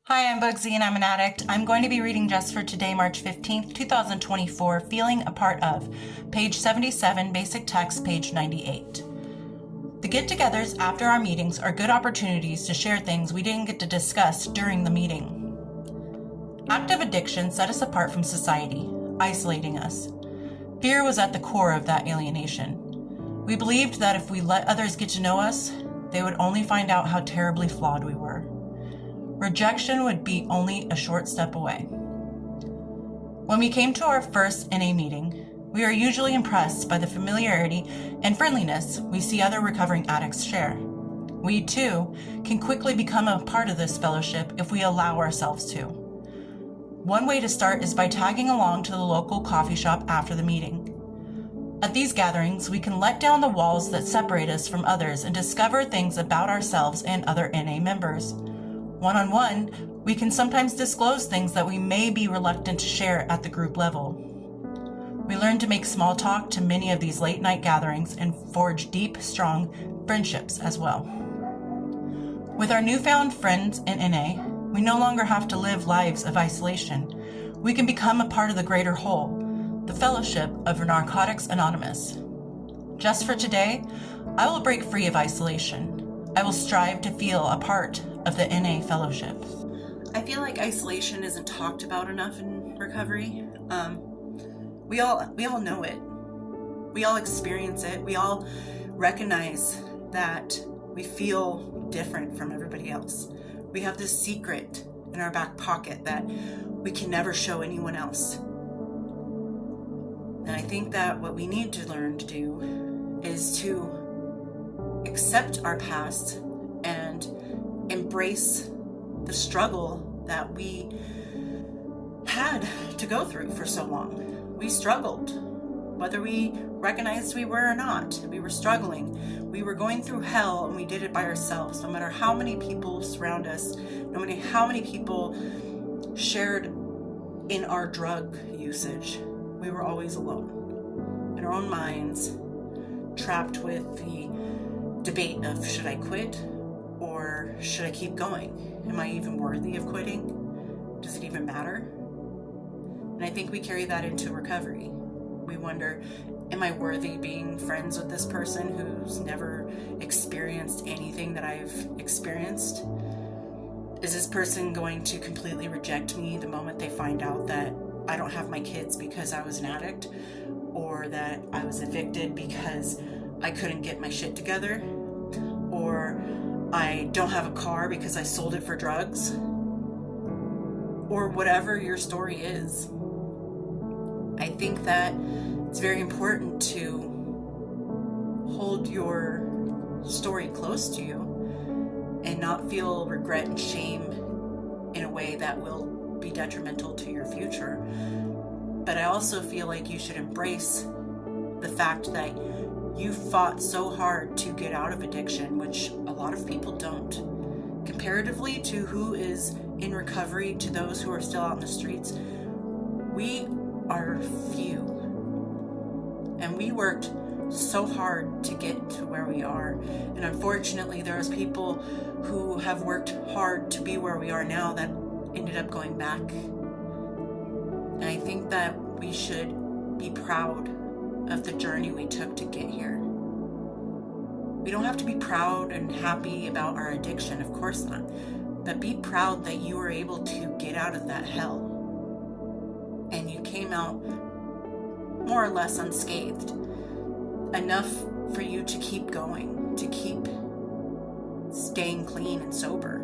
Hi, I'm Bugsy and I'm an addict. I'm going to be reading just for today, March 15th, 2024, Feeling a Part of, page 77, basic text, page 98. The get-togethers after our meetings are good opportunities to share things we didn't get to discuss during the meeting. Active addiction set us apart from society, isolating us. Fear was at the core of that alienation. We believed that if we let others get to know us, they would only find out how terribly flawed we were. Rejection would be only a short step away. When we came to our first NA meeting, we are usually impressed by the familiarity and friendliness we see other recovering addicts share. We, too, can quickly become a part of this fellowship if we allow ourselves to. One way to start is by tagging along to the local coffee shop after the meeting. At these gatherings, we can let down the walls that separate us from others and discover things about ourselves and other NA members. One-on-one, we can sometimes disclose things that we may be reluctant to share at the group level. We learn to make small talk to many of these late-night gatherings and forge deep, strong friendships as well. With our newfound friends in NA, we no longer have to live lives of isolation. We can become a part of the greater whole, the fellowship of Narcotics Anonymous. Just for today, I will break free of isolation. I will strive to feel a part of the NA fellowship. I feel like isolation isn't talked about enough in recovery. We all know it. We all experience it. We all recognize that we feel different from everybody else. We have this secret in our back pocket that we can never show anyone else. And I think that what we need to learn to do is to accept our past and embrace the struggle that we had to go through for so long. We struggled, whether we recognized we were or not. We were struggling. We were going through hell, and we did it by ourselves. No matter how many people surround us, no matter how many people shared in our drug usage, we were always alone, in our own minds, trapped with the debate of, should I quit? Or should I keep going? Am I even worthy of quitting? Does it even matter? And I think we carry that into recovery. We wonder, am I worthy being friends with this person who's never experienced anything that I've experienced? Is this person going to completely reject me the moment they find out that I don't have my kids because I was an addict, or that I was evicted because I couldn't get my shit together, or I don't have a car because I sold it for drugs, or whatever your story is? I think that it's very important to hold your story close to you and not feel regret and shame in a way that will be detrimental to your future. But I also feel like you should embrace the fact that you fought so hard to get out of addiction, which a lot of people don't. Comparatively to who is in recovery, to those who are still out in the streets, we are few. And we worked so hard to get to where we are. And unfortunately, there's people who have worked hard to be where we are now that ended up going back. And I think that we should be proud of the journey we took to get here. We don't have to be proud and happy about our addiction, of course not. But be proud that you were able to get out of that hell. And you came out more or less unscathed. Enough for you to keep going, to keep staying clean and sober.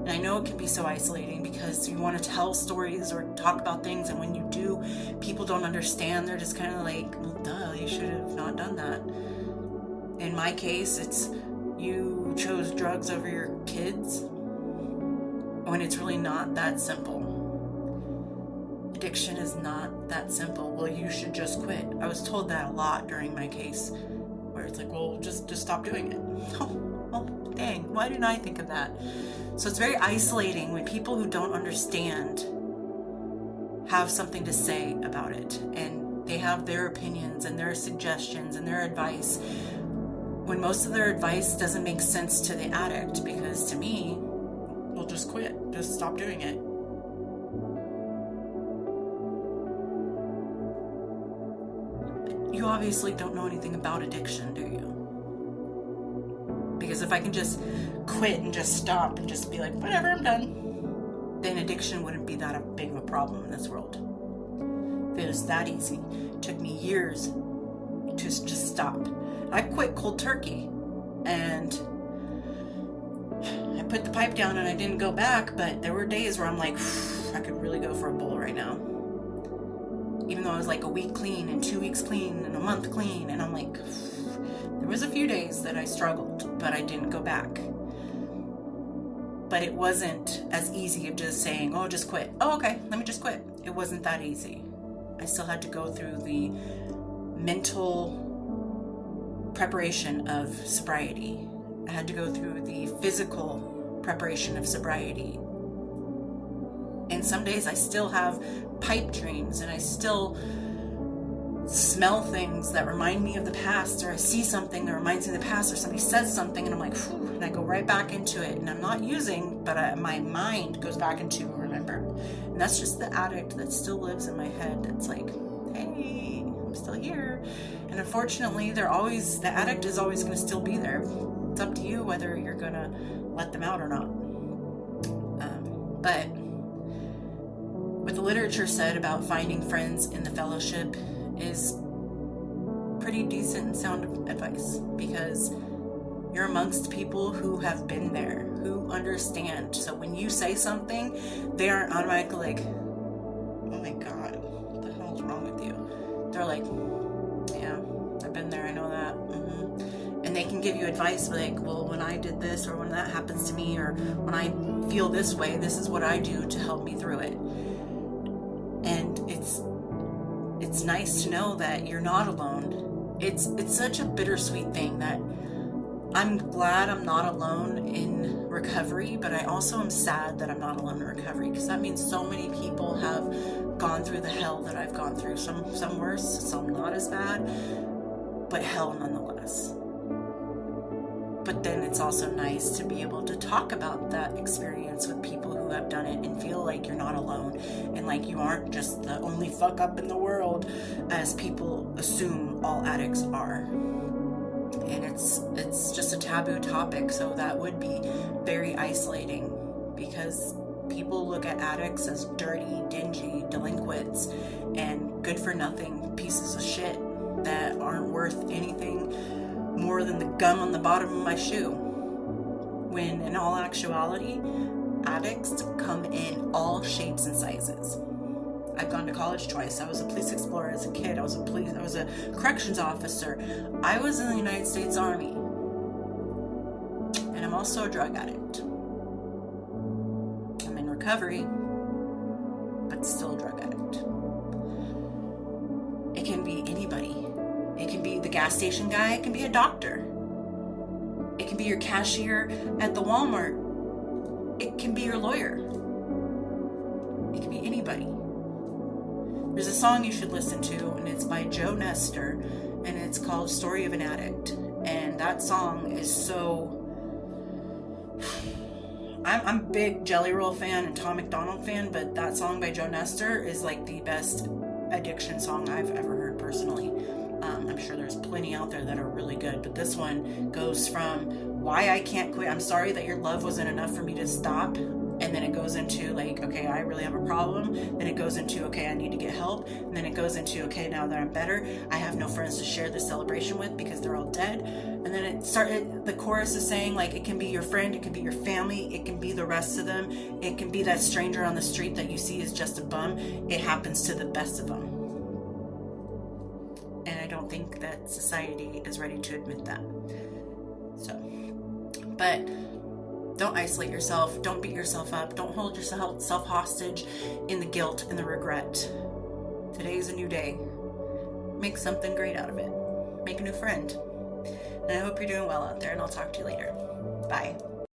And I know it can be so isolating because you want to tell stories or talk about things, and when you do, people don't understand. They're just kind of like, well, duh, you should have not done that. In my case, it's you chose drugs over your kids, when it's really not that simple. Addiction is not that simple. Well, you should just quit. I was told that a lot during my case, where it's like, well, just stop doing it. Oh, well, dang, why didn't I think of that? So it's very isolating when people who don't understand have something to say about it, and they have their opinions and their suggestions and their advice, when most of their advice doesn't make sense to the addict, because to me, well, just quit. Just stop doing it. You obviously don't know anything about addiction, do you? Because if I can just quit and just stop and just be like, whatever, I'm done, then addiction wouldn't be that big of a problem in this world. If it was that easy, it took me years to just stop. I quit cold turkey, and I put the pipe down and I didn't go back, but there were days where I'm like, I could really go for a bowl right now. Even though I was like a week clean and 2 weeks clean and a month clean, and I'm like, there was a few days that I struggled, but I didn't go back. But it wasn't as easy of just saying, oh, just quit. Oh, okay, let me just quit. It wasn't that easy. I still had to go through the mental preparation of sobriety. I had to go through the physical preparation of sobriety. And some days I still have pipe dreams, and I still smell things that remind me of the past, or I see something that reminds me of the past, or somebody says something and I'm like, whew, and I go right back into it, and I'm not using, but my mind goes back into remember. And that's just the addict that still lives in my head. It's like, hey, I'm still here. And unfortunately, the addict is always going to still be there. It's up to you whether you're going to let them out or not. But what the literature said about finding friends in the fellowship is pretty decent and sound advice, because you're amongst people who have been there, who understand. So when you say something, they aren't automatically like, oh my God, what the hell's wrong with you? They're like, yeah, I've been there, I know that. And they can give you advice like, well, when I did this, or when that happens to me, or when I feel this way, this is what I do to help me through it. And it's nice to know that you're not alone. It's such a bittersweet thing that I'm glad I'm not alone in recovery, but I also am sad that I'm not alone in recovery, because that means so many people have gone through the hell that I've gone through. Some worse, some not as bad, but hell nonetheless. But then it's also nice to be able to talk about that experience with people who have done it and feel like you're not alone, and like you aren't just the only fuck up in the world as people assume all addicts are. And it's just a taboo topic, so that would be very isolating, because people look at addicts as dirty, dingy delinquents and good for nothing pieces of shit that aren't worth anything more than the gum on the bottom of my shoe. When in all actuality, addicts come in all shapes and sizes. I've gone to college twice. I was a police explorer as a kid. I was a corrections officer. I was in the United States Army. And I'm also a drug addict. I'm in recovery, but still a drug addict. It can be anybody. It can be the gas station guy. It can be a doctor. It can be your cashier at the Walmart. It can be your lawyer. It can be anybody. There's a song you should listen to, and it's by Joe Nestor, and it's called Story of an Addict. And that song is so... I'm a big Jelly Roll fan and Tom McDonald fan, but that song by Joe Nestor is like the best addiction song I've ever heard personally. I'm sure there's plenty out there that are really good, but this one goes from why I can't quit. I'm sorry that your love wasn't enough for me to stop. And then it goes into like, okay, I really have a problem. Then it goes into, okay, I need to get help. And then it goes into, okay, now that I'm better, I have no friends to share this celebration with because they're all dead. And then the chorus is saying like, it can be your friend, it can be your family, it can be the rest of them. It can be that stranger on the street that you see is just a bum. It happens to the best of them. And I don't think that society is ready to admit that. So, but don't isolate yourself. Don't beat yourself up. Don't hold yourself hostage in the guilt and the regret. Today is a new day. Make something great out of it. Make a new friend. And I hope you're doing well out there, and I'll talk to you later. Bye.